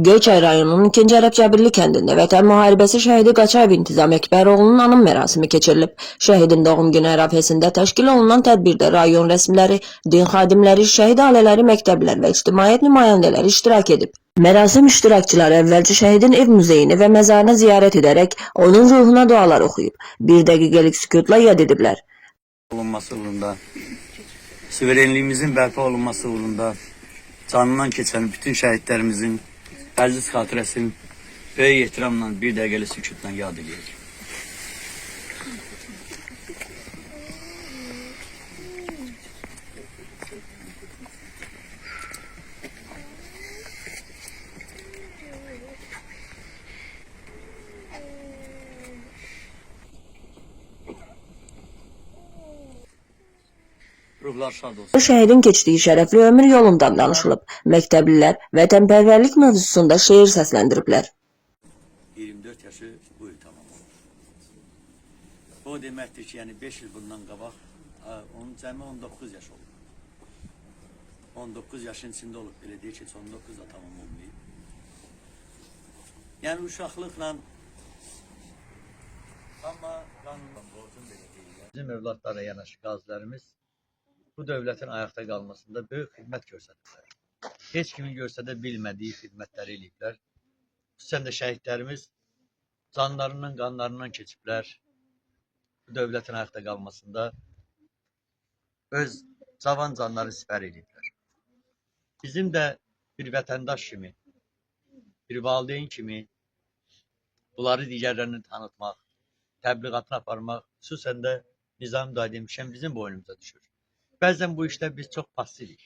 Göyçay rayonunun 2-ci Ərəbcəbirli kəndində Vətən müharibəsi şəhidi Qaçayev İntizam Əkbəroğlunun anım mərasimi keçirilib. Şəhidin doğum günü ərəfəsində təşkil olunan tədbirdə rayon rəsmiləri, din xadimləri, şəhid ailələri, məktəblər və ictimaiyyət nümayəndələri iştirak edib. Mərasim iştirakçıları əvvəlcə şəhidin ev muzeyini və məzarını ziyarət edərək onun ruhuna dualar oxuyub. 1 dəqiqəlik sükutla yad ediblər. Olunması uğrunda, suverenliğimizin bərpa olunması uğrunda canından keçən bütün şəhidlərimizin əziz xatirəsini böyük ehtiramla 1 dəqiqəlik sükutla yad edirik. Ruhlar şad olsun. Şəhidin keçdiyi şərəfli ömür yolundan danışılıb. Məktəblilər vətənpərvərlik mövzusunda şeir səsləndiriblər. 24 yaşı bu il tamam. Bu deməkdir ki, yəni 5 il bundan qabaq onun cəmi 19 yaş oldu. 19 yaşın içində olub, belə deyək ki, 19 da tamam olmayıb. Yəni uşaqlıqla amma qanunla borcun belə deyil. Bizim övladlara yanaşı qazilərimiz bu dövlətin ayaqda qalmasında böyük xidmət göstərdilər. Heç kimin göstərdə bilmədiyi xidmətləri eləyiblər. Xüsusən də şəhidlərimiz canlarından, qanlarından keçiblər. Bu dövlətin ayaqda qalmasında öz cavan canları sipər eləyiblər. Bizim də bir vətəndaş kimi, bir valideyn kimi bunları digərlərini tanıtmaq, təbliğatını aparmaq, xüsusən də nizam dairəmişən bizim boynumuza düşür. Bəzən bu işdə biz çox passivik.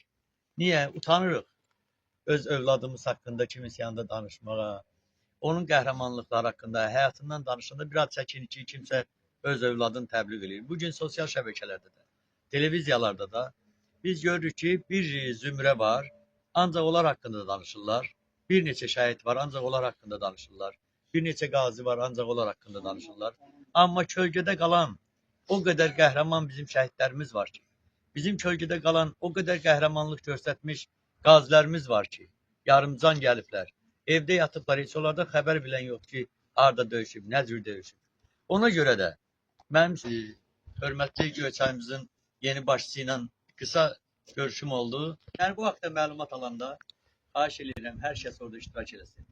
Niyə? Utanırıq öz övladımız haqqında kiminsə yanında danışmağa, onun qəhrəmanlıqları haqqında, həyatından danışanda biraz çəkinir ki, kimsə öz övladını təbliğ edir. Bugün sosial şəbəkələrdə də, televiziyalarda da biz görürük ki, bir zümrə var, ancaq onlar haqqında danışırlar. Bir neçə şəhid var, ancaq onlar haqqında danışırlar. Bir neçə qazi var, ancaq onlar haqqında danışırlar. Amma kölgədə qalan o qədər qəhrəman bizim şəhidlərimiz var ki, bizim kölgədə qalan o qədər qəhrəmanlıq göstərmiş qazilərimiz var ki, yarımcan gəliblər. Evdə yatıblar, heç onlardan xəbər bilən yox ki, harada döyüşüb, nə cür döyüşüb. Ona görə də mənim hörmətli Göyçayımızın yeni başçısı ilə qısa görüşüm oldu. Yəni bu haqda məlumat alanda xahiş edirəm, hər kəs orada iştirak eləsin.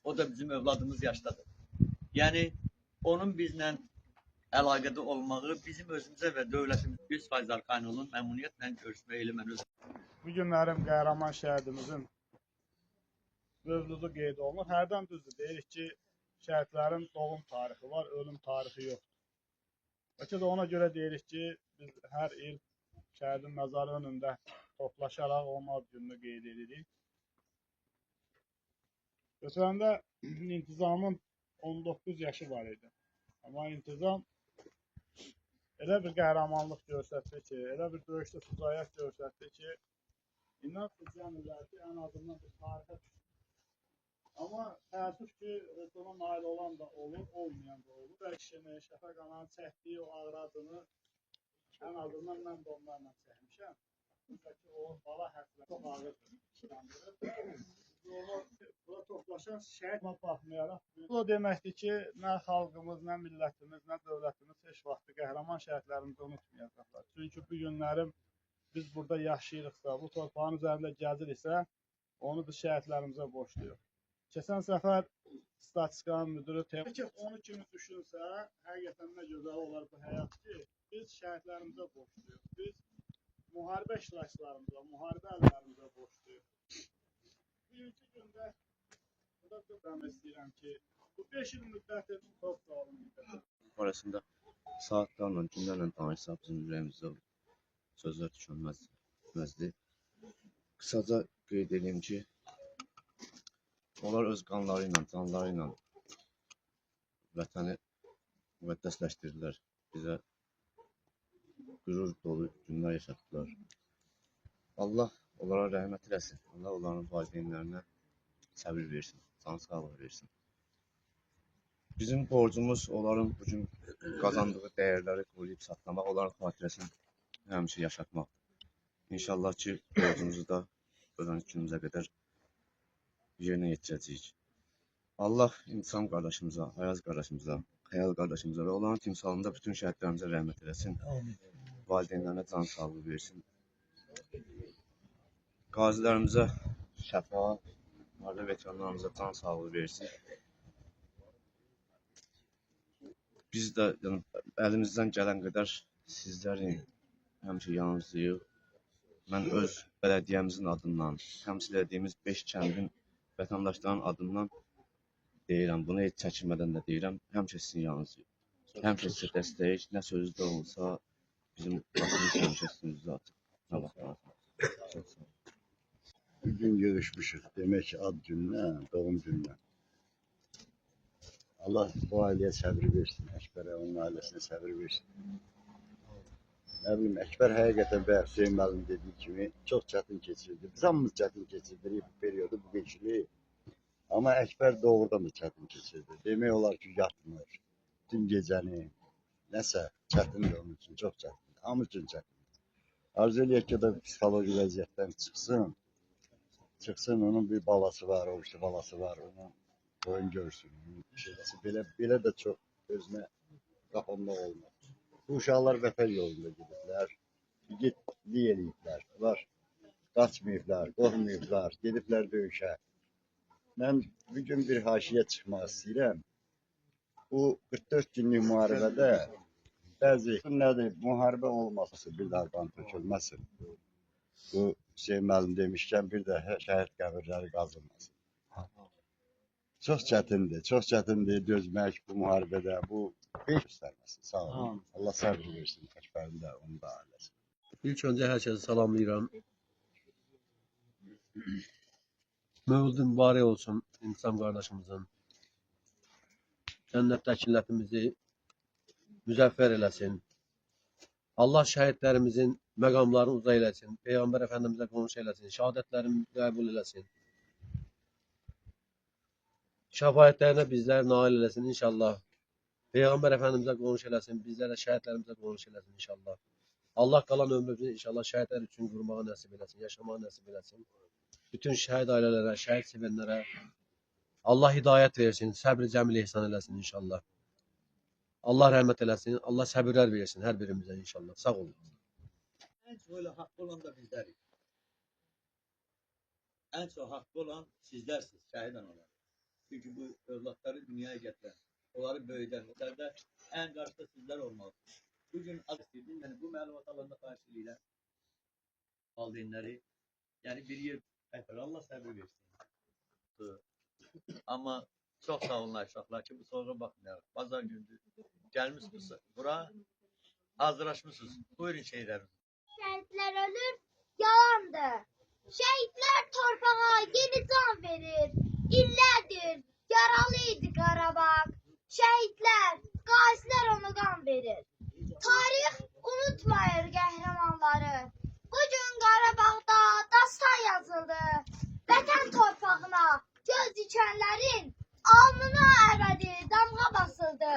O da bizim övladımız yaşdadır. Yəni onun bizlə əlaqədə olmağı bizim özümüzə və dövlətimizə 100% arxayın olun, məmnuniyyətlə görüşmə eləməni. Bu günlərim qəhrəman şəhidimizin mövzudu qeyd olunur. Hərdən düzdür, deyirik ki, şəhidlərin doğum tarixi var, ölüm tarixi yoxdur. Bəlkə də ona görə deyirik ki, biz hər il şəhidin məzarı önündə toplaşaraq onun ad gününü qeyd edirik. Ötəndə intizamın 19 yaşı var idi. Amma intizam elə bir qəhrəmanlıq göstərdi ki, elə bir döyüşdə şücaət göstərdi ki, inan sizcənlər ki, ən azından bir tarixə düşür. Amma təəssüf ki, ona nail olan da olur, olmayan da olur. Bəlkə Şəfəq ananın çəkdiyi o ağradını ən azından mən də onlarla çəkmişəm. Çünki o bala həsrəti çox ağırdır. Bura toplaşan şəhidlə baxmayaraq, bu da deməkdir ki, nə xalqımız, nə millətimiz, nə dövlətimiz heç vaxt qəhrəman şəhidlərimizi unutmayacaqlar. Çünki bu günlərim biz burada yaşayırıqsa, bu torpağın üzərində gəziriksə, onu biz şəhidlərimizə borcluyuq. Keçən səfər statistikanın müdürü onu kimi düşünsə, həqiqətən nə gözəl olar bu həyat ki, biz şəhidlərimizə borcluyuq. Biz müharibə iştirakçılarımıza, müharibə əllərimizə borcluyuq. Birinci gündə burada istəyirəm ki, bu 5 il müddəti çox sağ olun. Arasında saatlarla, günlərlə danışsaq bizim ürəyimizdə sözlər tükənməzdir. Qısaca qeyd edeyim ki, onlar öz qanları ilə, canları ilə vətəni müqəddəsləşdirdilər. Bizə qürur dolu günlər yaşatdılar. Allah onlara rəhmət eləsin. Allah onların valideynlərinə səbir versin, can sağlığı versin. Bizim borcumuz onların bugün qazandığı dəyərləri qoruyub saxlamaq, onların xatirəsini həmişə yaşatmaq. İnşallah ki, borcumuzu da ödəniş günümüzə qədər yerinə yetirəcəyik. Allah insan qardaşımıza, Ayaz qardaşımıza, Xəyal qardaşımıza və onların timsalında bütün şəhidlərimizə rəhmət eləsin. Valideynlərinə can sağlığı versin. Qazilərimizə şəfa, müharibə veteranlarımıza can sağlığı versin. Biz də yəni, əlimizdən gələn qədər sizlərin həmişə yanınızdayıq. Mən öz bələdiyyəmizin adından, təmsil etdiyimiz 5 kəndin vətəndaşların adından deyirəm. Bunu heç çəkinmədən də deyirəm. Həmişə sizin yanınızdayıq. Həmişə sizə dəstəyik. Nə sözdə olsa bizim başımız həmişə sizin üzrə. Nə vaxt lazım. Bugün görüşmüşük. Demek ki ad gününden, doğum gününden. Allah bu aileye sabır versin. Ekber'e, onun ailesine sabır versin. Ne bileyim, Ekber hakikaten ve Hüseyin Müəllim dediği gibi çok çetin geçirdi. Biz hamımız çetin geçirdik bu periyodu, bu geçiliği. Ama Ekber doğrudan da çetin geçirdi. Demek olar ki yatmır. Tüm geceni, neyse çetindir onun için, çok çetin. Hamı için çetin. Arzu eləyək ki, o da psixoloji vəziyyətdən çıxsın. Çıxsın, onun bir balası var, o işte balası var, onu oyun görsün. Şeyləsi. Belə də çox özünə qapanmaq olmaz. Bu uşaqlar vətən yolunda gediblər, igidlik eləyiblər. Bunlar qaçmayıblar, qorxmayıblar, gediblər döyüşə. Mən bugün bir haşiyə çıxmaq istəyirəm. Bu 44 günlük müharibədə bəzi nədir, müharibə olması bir daha qan tökülməsin. Bu Hüseyin Müəllim demişkən bir də şəhid qəbirləri qazılmasın. Çox çətindir dözmək bu müharibədə, bu heç göstərməsin. Sağ olun. Allah səbr versin Əkbərin də, onun da ailəsi. İlk öncə hər kəsi salamlayıram. Mövlud mübarək olsun insan qardaşımızın. Cənnətdəki ləfimizi müzəffər eləsin. Allah şəhidlərimizin məqamlarını uzay eləsin. Peyğəmbər Əfəndimizə qonş eləsin. Şəhadətlərini qəbul eləsin. Şəfaətlərinə bizlər nail eləsin inşallah. Peyğəmbər Əfəndimizə qonş eləsin. Bizlərə şəhidlərimizə qonş eləsin inşallah. Allah qalan ömrümüzü inşallah şəhidlər üçün qurmağa nəsib eləsin, yaşamağa nəsib eləsin. Bütün şəhid ailələrə, şəhid sevənlərə Allah hidayət versin, səbr cəmil ihsan eləsin inşallah. Allah rəhmət eləsin, Allah səbirlər versin hər birimizə inşallah. Sağ olun. En çok öyle hakkı olan da bizleriz. En çok hakkı olan sizlersiniz, şahiden olan. Çünkü bu evlatları dünyaya getiren, onları böyüdenlerde en karşıda sizler olmalısınız. Bugün az istedim, yani bu məlumat alanında karşılığıyla valideynleri, yani bir yer Allah sabır versin. Ama çok sağ olun uşaqlar ki, bu sonra bakmayalım. Pazar gündür gelmişsiniz bura, hazırlaşmışsınız. Buyurun şeyleriniz. Şəhidlər ölür, yalandır. Şəhidlər torpağa yeni can verir. İllərdir, yaralı idi Qarabağ. Şəhidlər, qazilər ona qan verir. Tarix unutmayır qəhrəmanları. Bugün Qarabağda dastan yazıldı. Vətən torpağına göz dikənlərin alnına əbədi damğa basıldı.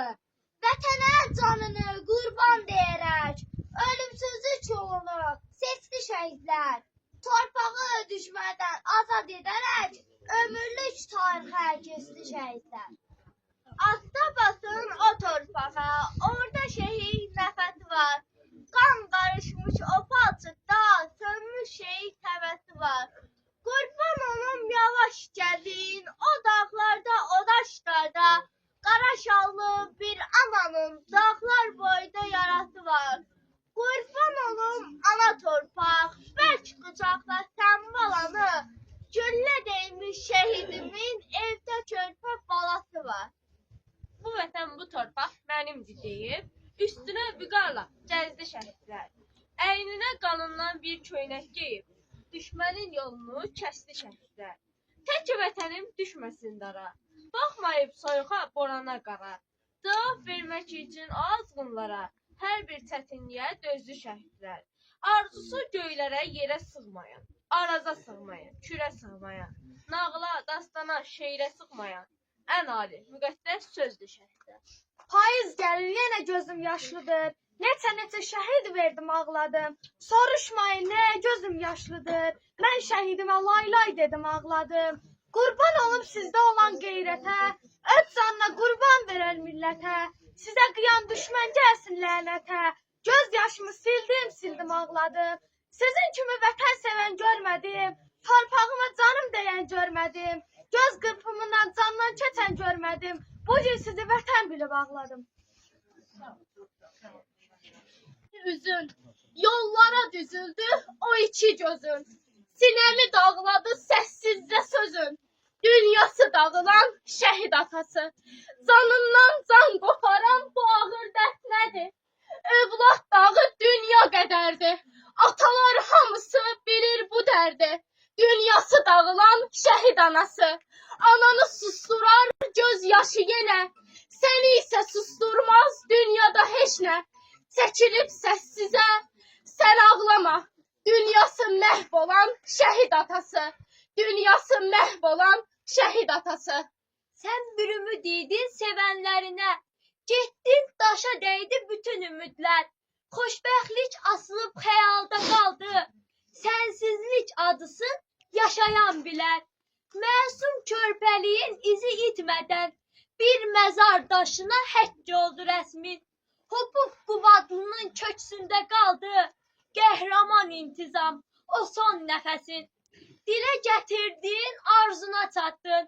Vətənə canını qurban deyərək ölümsüzlük yolunu seçdi şəhidlər. Torpağı düşmədən azad edərək ömürlük tarixə keçdi şəhidlər. Atda basın o torpağa, orada şəhid nəfəsi var. Qan qarışmış o palçıqda, sönmüş şəhid həvəsi var. Qurban olum yavaş gəlin, o dağlarda, o daşlarda. Qara şallı bir ananın dağlar boyda yarası var. Qurban olum ana torpaq, bərk qucaqla sən balanı. Güllə deyilmiş şəhidimin evdə körpə balası var. Bu vətən, bu torpaq mənimdir deyib, üstünə vüqarla gəzdi şəhidlər. Əyninə qanından bir köynək geyib, düşmənin yolunu kəsdi şəhidlər. Tək vətənim düşməsin dara, baxmayıb soyuğa, borana qara. Cavab vermək üçün azğınlara, hər bir çətinliyə dözdü şəhidlər. Arzusu göylərə, yerə sığmayan, araza sığmayan, kürə sığmayan, nağla, dastana, şeirə sığmayan, ən ali, müqəddəs sözdür şəhidlər. Payız gəlir, yenə gözüm yaşlıdır. Neçə şəhid verdim, ağladım. Soruşmayın, nə gözüm yaşlıdır. Mən şəhidimə lay lay dedim, ağladım. Qurban olum sizdə olan qeyrətə, öz canına qurban verən millətə. Sizə qıyan düşmən gəlsin lənətə. Göz yaşımı sildim ağladım. Sizin kimi vətən sevən görmədim. Torpağıma canım deyən görmədim. Göz qırpımından candan keçən görmədim. Bu gün sizi vətən bilib ağladım. Üzün, yollara düzüldü o iki gözün. Sinemi dağladı səssizcə sözün. Dünyası dağılan şəhid atası. Canından can qoparan bu ağır dərd nədir? Övlad dağı dünya qədərdir. Atalar hamısı bilir bu dərdi. Dünyası dağılan şəhid anası. Ananı susturar göz yaşı yenə. Səni isə susturmaz dünyada heç nə. Çəkilib səssizə, sən ağlama. Dünyası məhv olan şəhid atası. Dünyası məhv olan şəhid atası. Sən bir ümid idin sevənlərinə. Getdin daşa dəydi bütün ümidlər. Xoşbəxtlik asılıb xəyalda qaldı. Sənsizlik adısın yaşayan bilər. Məsum körpəliyin izi itmədən bir məzar daşına həcc oldu rəsmin. Hopuf quvadlının köksündə qaldı. Qəhrəman intizam, o son nəfəsin. Dilə gətirdiyin arzuna çatdın.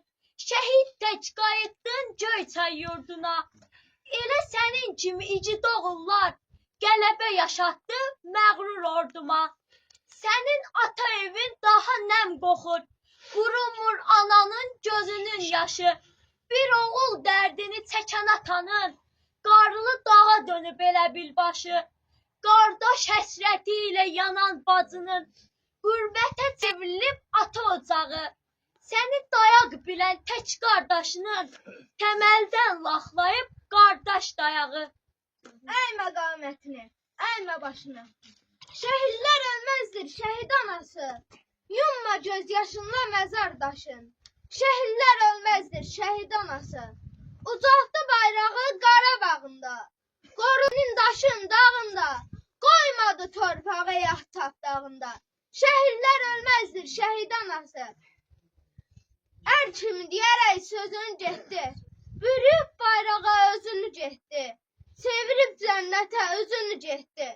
Şəhid tək qayıtdın Göyçay yurduna. Elə sənin kimi igid oğullar qələbə yaşatdı məğrur orduma. Sənin ata evin daha nəm qoxur. Qurumur ananın gözünün yaşı. Bir oğul dərdini çəkən atanın qarlı dağa dönüb elə bil başı. Qardaş həsrəti ilə yanan bacının qürbətə çevrilib ata ocağı. Səni dayaq bilən tək qardaşının təməldən laxlayıb qardaş dayağı. Əymə qamətini, əymə başını. Şəhidlər ölməzdir şəhid anası. Yumma göz yaşınla məzar daşın. Şəhidlər ölməzdir şəhid anası. Ucaltdı bayrağı Qarabağında. Qorunun daşın dağında. Qoymadı torpağı Yahtap dağında. Şəhidlər ölməzdir şəhid anası. Ər kimi deyərək sözünü getdi. Bürüb bayrağa özünü getdi. Çevirib cənnətə özünü getdi.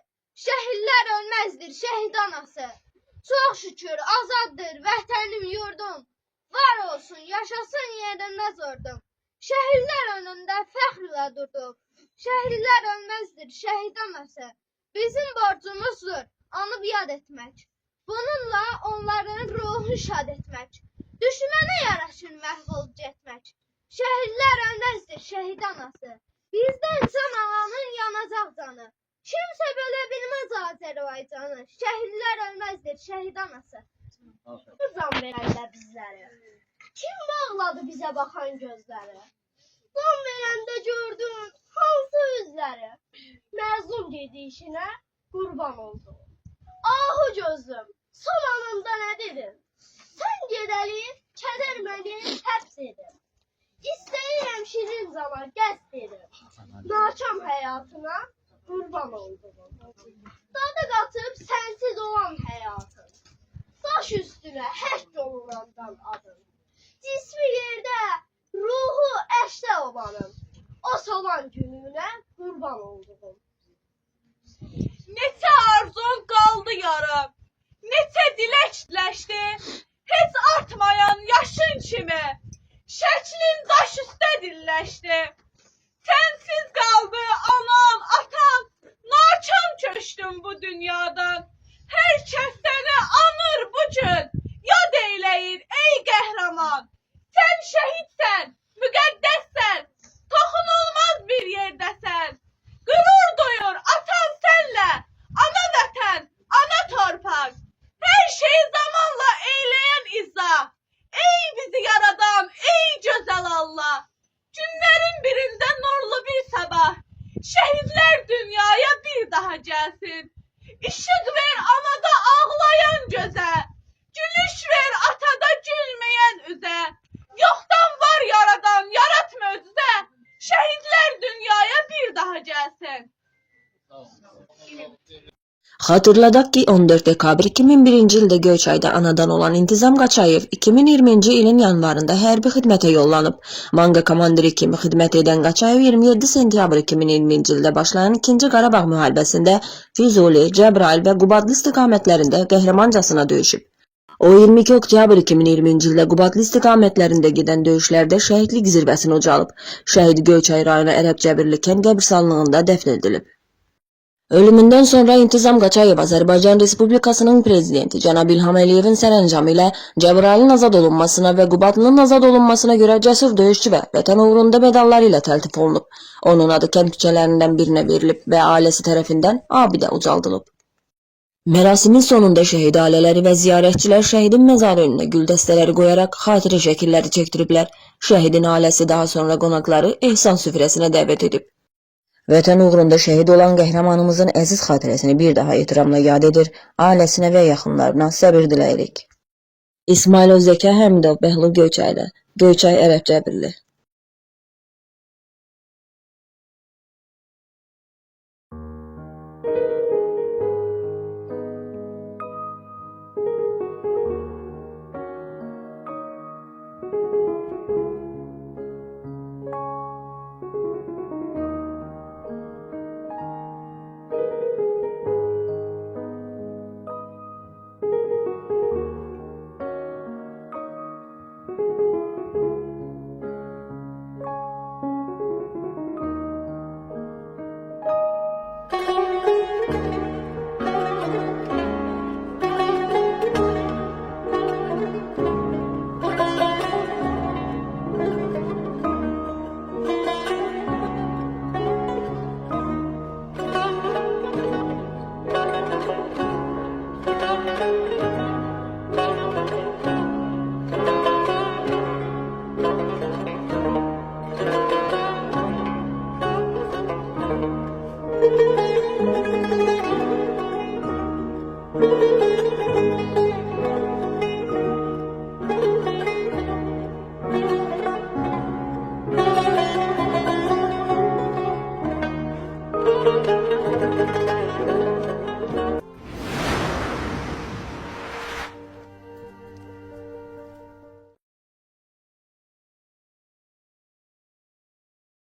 Şəhidlər ölməzdir şəhid anası. Çox şükür azaddır vətənim yurdum. Var olsun yaşasın yerində zordum. Şəhidlər önündə fəxrlə durdum. Şəhidlər ölməzdir şəhid anası. Bizim borcumuzdur anıb yad etmək. Bununla onların ruhunu şad etmək. Düşmənə yaraşır məhv olub getmək. Şəhidlər ölməzdir şəhid anası. Bizdən can alanın yanacaq canı. Kimsə belə bilməz Azərbaycanı. Şəhidlər ölməzdir şəhid anası. Bu can verəndə bizləri. Kim bağladı bizə baxan gözləri? Can verəndə gördün hansı üzləri? Məzlum gedişinə qurban oldu. Ahu gözüm, son anında nə dedin? Sən gedəli, kədər məni həbs edin. İstəyirəm şirin cana qəsd edin. Nakam həyatına qurban oldum. Dadı qatıb sənsiz olan həyatın. Daş üstünə həkk olunandan adın. Cismi yerdə, ruhu əşdə olanım. O solan gününə qurban oldum. Neçə arzun qaldı yarım. Neçə diləkləşdi. Heç artmayan yaşın kimi. Şəklin daş üstə dilləşdi. Sənsiz qaldı anan, atan. Nakam köçdüm bu dünyadan. Hər kəs səni anır bu gün. Yad eyləyir ey qəhrəman. Sən şəhidsən, müqəddəssən. Toxunulmaz bir yerdəsən. Qürur duyur atan sənlə. Ana vətən, ana torpaq. Hər şeyi zamanla eyləyən izah. Ey bizi yaradan, ey gözəl Allah. Günlərin birində nurlu bir sabah. Şəhidlər dünyaya bir daha gəlsin. İşıq ver anada ağlayan gözə. Gülüş ver atada gülməyən üzə. Yoxdan var yaradan, yarat möcüzə. Şəhidlər dünyaya bir daha gəlsin. Xatırladaq ki 14 dekabr 2001-ci ildə Göyçayda anadan olan İntizam Qaçayev 2020-ci ilin yanvarında hərbi xidmətə yollanıb. Manga komandiri kimi xidmət edən Qaçayev 27 sentyabr 2020-ci ildə başlayan 2-ci Qarabağ müharibəsində Füzuli, Cəbrayıl və Qubadlı istiqamətlərində qəhrəmancasına döyüşüb. O 22 oktyabr 2020-ci ildə Qubadlı istiqamətlərində gedən döyüşlərdə şəhidlik zirvəsini ucalıb. Şəhid Göyçay rayonu Ərəb Cəbirli kənd qəbirstanlığında dəfn edilib. Ölümündən sonra İntizam Qaçayev Azərbaycan Respublikasının prezidenti cənab İlham Əliyevin sərəncamı ilə Cəbrayılın azad olunmasına və Qubadlının azad olunmasına görə cəsur döyüşçü və vətən uğrunda medalları ilə təltif olunub. Onun adı kənd küçələrindən birinə verilib və ailəsi tərəfindən abidə ucaldılıb. Mərasimin sonunda şəhid ailələri və ziyarətçilər şəhidin məzarı önünə gül dəstələri qoyaraq xatirə şəkilləri çəkdiriblər. Şəhidin ailəsi daha sonra qonaqları ehsan süfrəsinə dəvət edib. Vətən uğrunda şəhid olan qəhrəmanımızın əziz xatirəsini bir daha ehtiramla yad edir, ailəsinə və yaxınlarına səbir diləyirik. İsmail Özəkə Həmidov Bəhlul Göyçaylı, Göyçay Ərəb Cəbirli. Thank you.